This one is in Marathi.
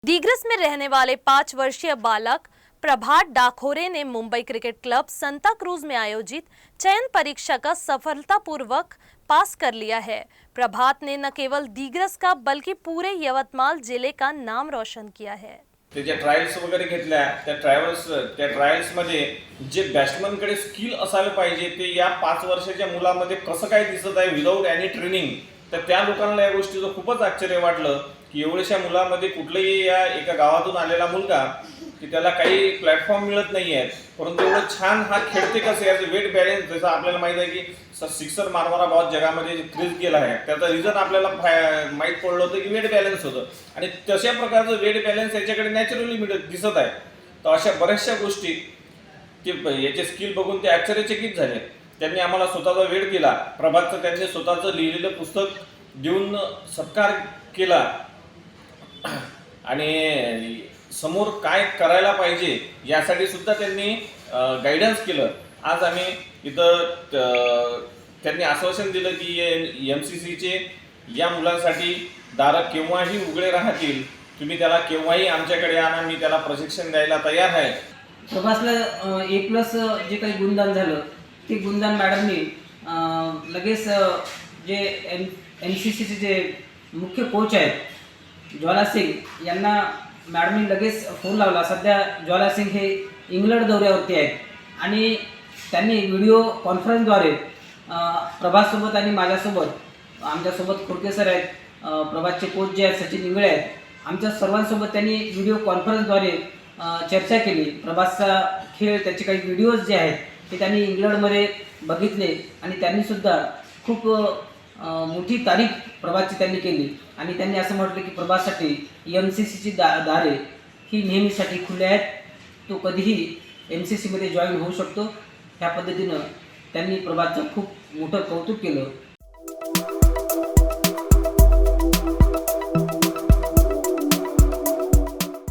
दिग्रस में रहने वाले 5 वर्षीय बालक प्रभात डाखोरे ने मुंबई क्रिकेट क्लब संता क्रूज में आयोजित चयन परीक्षा का सफलतापूर्वक पास कर लिया है। प्रभात ने न केवल दिग्रस का बल्कि पूरे यवतमाळ जिले का नाम रोशन किया है। त्याच्या ट्रायल्स वगैरे घेतल्या, त्या ट्रायल्स मध्ये जे बॅट्समन कडे स्किल असावे पाहिजे ते या 5 वर्षाच्या मुलामध्ये कसं काय दिसत आहे विदाऊट एनी ट्रेनिंग। तर त्या लोकांना या गोष्टीचं खूपच आश्चर्य वाटलं की एवढ्याशा मुलामध्ये कुठलेही या एका गावातून आलेला मुलगा की त्याला काही प्लॅटफॉर्म मिळत नाहीये, परंतु एवढं छान हा खेळते कसं याचं वेट बॅलन्स जसं आपल्याला माहित आहे की सिक्सर मारणारा बहुत जगामध्ये क्रीज केला आहे त्याचा रिझन आपल्याला माहित पडलं होतं की वेट बॅलन्स होतं आणि तशा प्रकारचं वेट बॅलन्स याच्याकडे नॅचरली दिसत आहे। तर अशा बऱ्याचशा गोष्टी ते याचे स्किल बघून ते आश्चर्यचकित झाले। त्यांनी आम्हाला स्वतःचा वेळ दिला। प्रभातचं त्यांनी स्वतःचं लिहिलेलं पुस्तक देऊन सत्कार केला आणि समोर काय करायला पाहिजे यासाठी सुद्धा त्यांनी गाईडन्स केलं। आज आम्ही इथं त्यांनी आश्वासन दिलं की एमसीसीचे या मुलांसाठी दार केव्हाही उघडे राहतील, तुम्ही त्याला केव्हाही आमच्याकडे आणा, मी त्याला प्रशिक्षण द्यायला तयार आहे। प्रभासला A+ जे काही गुणदान झालं ते गुणदान मॅडमनी लगेच जे MCCचे जे मुख्य कोच आहेत ज्वाला सिंग यांना मॅडमनी लगेच फोन लावला। सध्या ज्वाला सिंग हे इंग्लंड दौऱ्यावरती आहेत आणि त्यांनी व्हिडिओ कॉन्फरन्सद्वारे प्रभाससोबत आणि माझ्यासोबत आमच्यासोबत खोडके सर आहेत, प्रभासचे कोच जे आहेत सचिन इंगळे आहेत, आमच्या सर्वांसोबत त्यांनी व्हिडिओ कॉन्फरन्सद्वारे चर्चा केली। प्रभासचा खेळ त्याचे काही व्हिडिओज जे आहेत ते त्यांनी इंग्लंडमध्ये बघितले आणि त्यांनीसुद्धा खूप मोठी तारीफ प्रभासची त्यांनी केली आणि त्यांनी असं म्हटलं की प्रभाससाठी MCCची दारे ही नेहमीसाठी खुले आहेत, तो कधीही MCCमध्ये जॉईन होऊ शकतो। ह्या पद्धतीनं त्यांनी प्रभासचं खूप मोठं कौतुक केलं।